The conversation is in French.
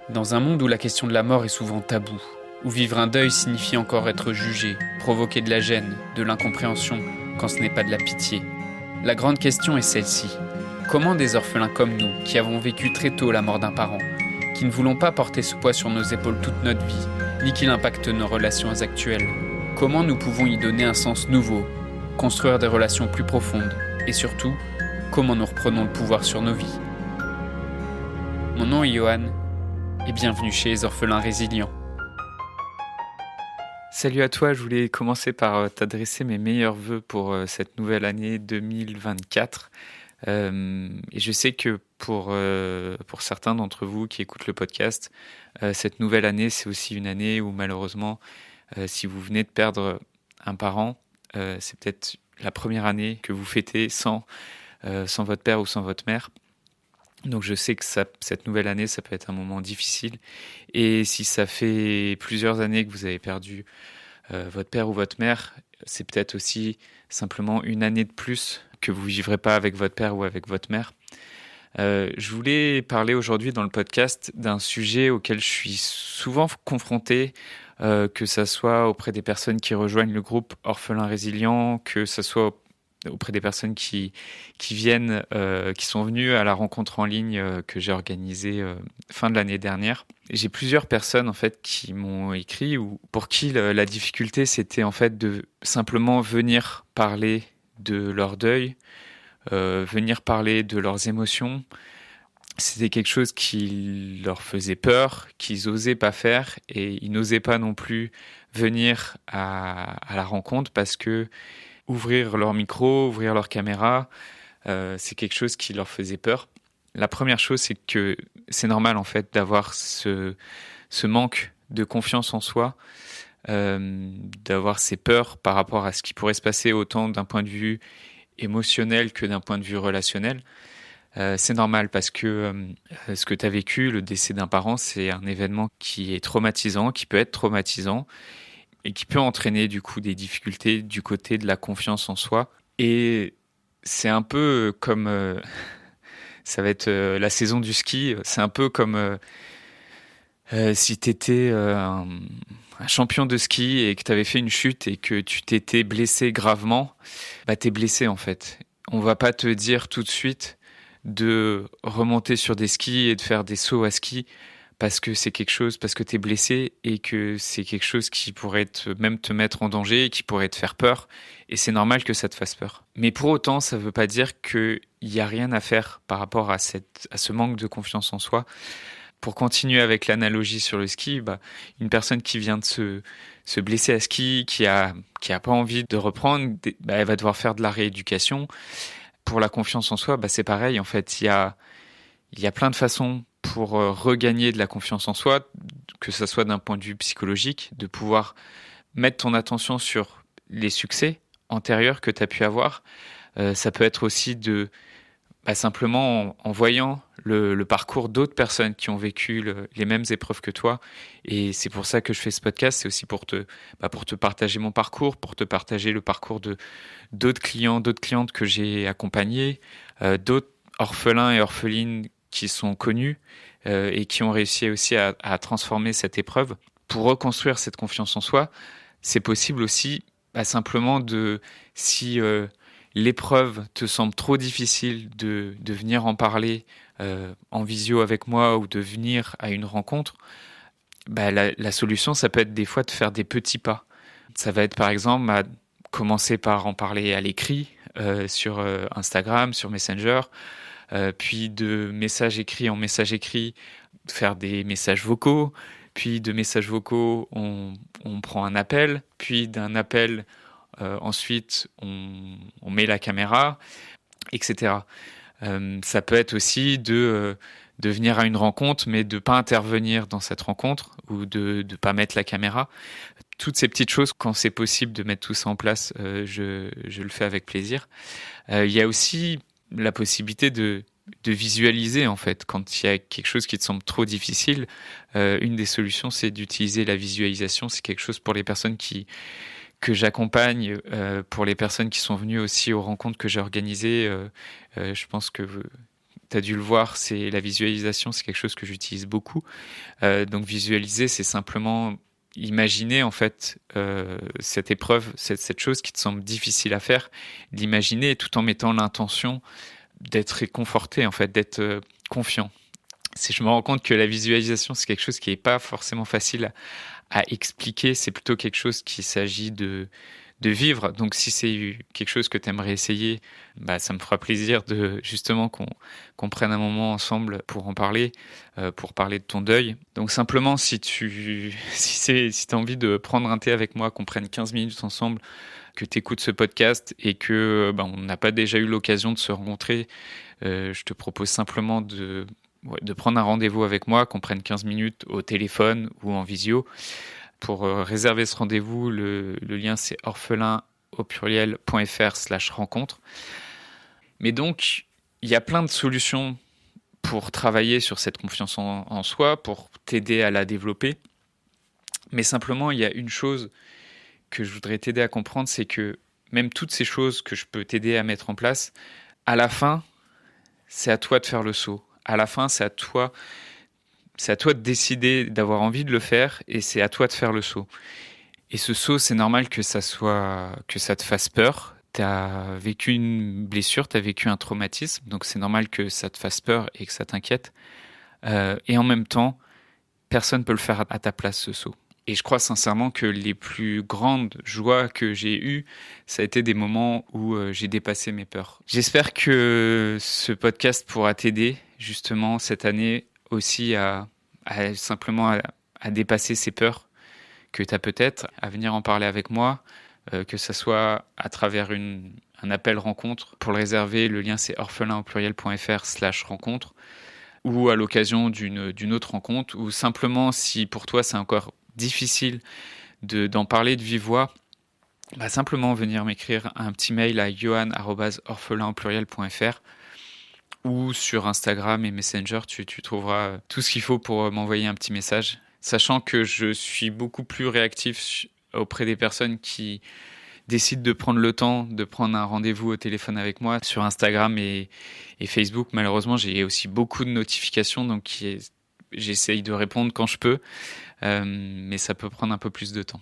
Dans un monde où la question de la mort est souvent taboue, où vivre un deuil signifie encore être jugé, provoquer de la gêne, de l'incompréhension, quand ce n'est pas de la pitié, la grande question est celle-ci. Comment des orphelins comme nous, qui avons vécu très tôt la mort d'un parent, qui ne voulons pas porter ce poids sur nos épaules toute notre vie, ni qu'il impacte nos relations actuelles, comment nous pouvons y donner un sens nouveau, construire des relations plus profondes, et surtout, comment nous reprenons le pouvoir sur nos vies. Mon nom est Johan, et bienvenue chez les Orphelins Résilients. Salut à toi, je voulais commencer par t'adresser mes meilleurs vœux pour cette nouvelle année 2024. Et je sais que pour certains d'entre vous qui écoutent le podcast, cette nouvelle année, c'est aussi une année où malheureusement, si vous venez de perdre un parent, c'est peut-être la première année que vous fêtez sans votre père ou sans votre mère. Donc je sais que cette nouvelle année, ça peut être un moment difficile. Et si ça fait plusieurs années que vous avez perdu votre père ou votre mère, c'est peut-être aussi simplement une année de plus que vous ne vivrez pas avec votre père ou avec votre mère. Je voulais parler aujourd'hui dans le podcast d'un sujet auquel je suis souvent confronté, que ça soit auprès des personnes qui rejoignent le groupe Orphelins Résilients, que ça soit auprès des personnes qui viennent, qui sont venues à la rencontre en ligne que j'ai organisée fin de l'année dernière. J'ai plusieurs personnes en fait qui m'ont écrit ou pour qui la difficulté c'était en fait de simplement venir parler de leur deuil, venir parler de leurs émotions. C'était quelque chose qui leur faisait peur, qu'ils n'osaient pas faire et ils n'osaient pas non plus venir à la rencontre parce que ouvrir leur micro, ouvrir leur caméra, c'est quelque chose qui leur faisait peur. La première chose, c'est que c'est normal en fait d'avoir ce manque de confiance en soi, d'avoir ces peurs par rapport à ce qui pourrait se passer autant d'un point de vue émotionnel que d'un point de vue relationnel. C'est normal parce que ce que tu as vécu, le décès d'un parent, c'est un événement qui est traumatisant, qui peut être traumatisant et qui peut entraîner du coup des difficultés du côté de la confiance en soi. Et c'est un peu comme, ça va être la saison du ski, c'est un peu comme si tu étais un champion de ski et que tu avais fait une chute et que tu t'étais blessé gravement, bah t'es blessé en fait. On va pas te dire tout de suite de remonter sur des skis et de faire des sauts à ski parce que c'est quelque chose, parce que t'es blessé et que c'est quelque chose qui pourrait même te mettre en danger, qui pourrait te faire peur. Et c'est normal que ça te fasse peur. Mais pour autant, ça veut pas dire qu'il y a rien à faire par rapport à ce manque de confiance en soi. Pour continuer avec l'analogie sur le ski, une personne qui vient de se blesser à ski, qui a pas envie de reprendre, elle va devoir faire de la rééducation. Pour la confiance en soi, c'est pareil. En fait, il y a plein de façons pour regagner de la confiance en soi, que ce soit d'un point de vue psychologique, de pouvoir mettre ton attention sur les succès antérieurs que tu as pu avoir. Ça peut être aussi simplement en voyant le parcours d'autres personnes qui ont vécu les mêmes épreuves que toi. Et c'est pour ça que je fais ce podcast. C'est aussi pour te partager mon parcours, pour te partager le parcours de d'autres clients, d'autres clientes que j'ai accompagnés, d'autres orphelins et orphelines qui sont connus et qui ont réussi aussi à transformer cette épreuve. Pour reconstruire cette confiance en soi, c'est possible aussi simplement si l'épreuve te semble trop difficile de venir en parler en visio avec moi ou de venir à une rencontre, la solution, ça peut être des fois de faire des petits pas. Ça va être par exemple commencer par en parler à l'écrit sur Instagram, sur Messenger, puis de message écrit en message écrit, faire des messages vocaux, puis de messages vocaux, on prend un appel, puis d'un appel, ensuite on met la caméra, etc. Ça peut être aussi de venir à une rencontre, mais de ne pas intervenir dans cette rencontre ou de ne pas mettre la caméra. Toutes ces petites choses, quand c'est possible de mettre tout ça en place, je le fais avec plaisir. Il y a aussi la possibilité de visualiser, en fait, quand il y a quelque chose qui te semble trop difficile. Une des solutions, c'est d'utiliser la visualisation. C'est quelque chose pour les personnes que j'accompagne, pour les personnes qui sont venues aussi aux rencontres que j'ai organisées. Je pense que tu as dû le voir, c'est la visualisation, c'est quelque chose que j'utilise beaucoup. Donc visualiser, c'est simplement imaginer en fait cette épreuve, cette chose qui te semble difficile à faire, l'imaginer tout en mettant l'intention d'être réconforté, en fait, d'être confiant. Je me rends compte que la visualisation, c'est quelque chose qui n'est pas forcément facile à expliquer, c'est plutôt quelque chose qu'il s'agit de vivre. Donc si c'est quelque chose que tu aimerais essayer, ça me fera plaisir de justement qu'on prenne un moment ensemble pour en parler, pour parler de ton deuil. Donc simplement, si t'as envie de prendre un thé avec moi, qu'on prenne 15 minutes ensemble, que tu écoutes ce podcast et que on n'a pas déjà eu l'occasion de se rencontrer, je te propose simplement de prendre un rendez-vous avec moi, qu'on prenne 15 minutes au téléphone ou en visio. Pour réserver ce rendez-vous, le lien c'est orphelin.fr/rencontre. Mais donc, il y a plein de solutions pour travailler sur cette confiance en soi, pour t'aider à la développer. Mais simplement, il y a une chose que je voudrais t'aider à comprendre, c'est que même toutes ces choses que je peux t'aider à mettre en place, à la fin, c'est à toi de faire le saut. À la fin, c'est à toi de décider d'avoir envie de le faire et c'est à toi de faire le saut. Et ce saut, c'est normal que ça te fasse peur. Tu as vécu une blessure, tu as vécu un traumatisme, donc c'est normal que ça te fasse peur et que ça t'inquiète. Et en même temps, personne ne peut le faire à ta place, ce saut. Et je crois sincèrement que les plus grandes joies que j'ai eues, ça a été des moments où j'ai dépassé mes peurs. J'espère que ce podcast pourra t'aider justement cette année aussi à dépasser ces peurs que tu as peut-être, à venir en parler avec moi, que ce soit à travers un appel rencontre. Pour le réserver, le lien c'est orphelin.fr/rencontre, ou à l'occasion d'une autre rencontre, ou simplement si pour toi c'est encore difficile d'en parler de vive voix, simplement venir m'écrire un petit mail à johan@orphelin.fr ou sur Instagram et Messenger, tu trouveras tout ce qu'il faut pour m'envoyer un petit message. Sachant que je suis beaucoup plus réactif auprès des personnes qui décident de prendre le temps de prendre un rendez-vous au téléphone avec moi sur Instagram et Facebook. Malheureusement, j'ai aussi beaucoup de notifications, donc j'essaye de répondre quand je peux, mais ça peut prendre un peu plus de temps.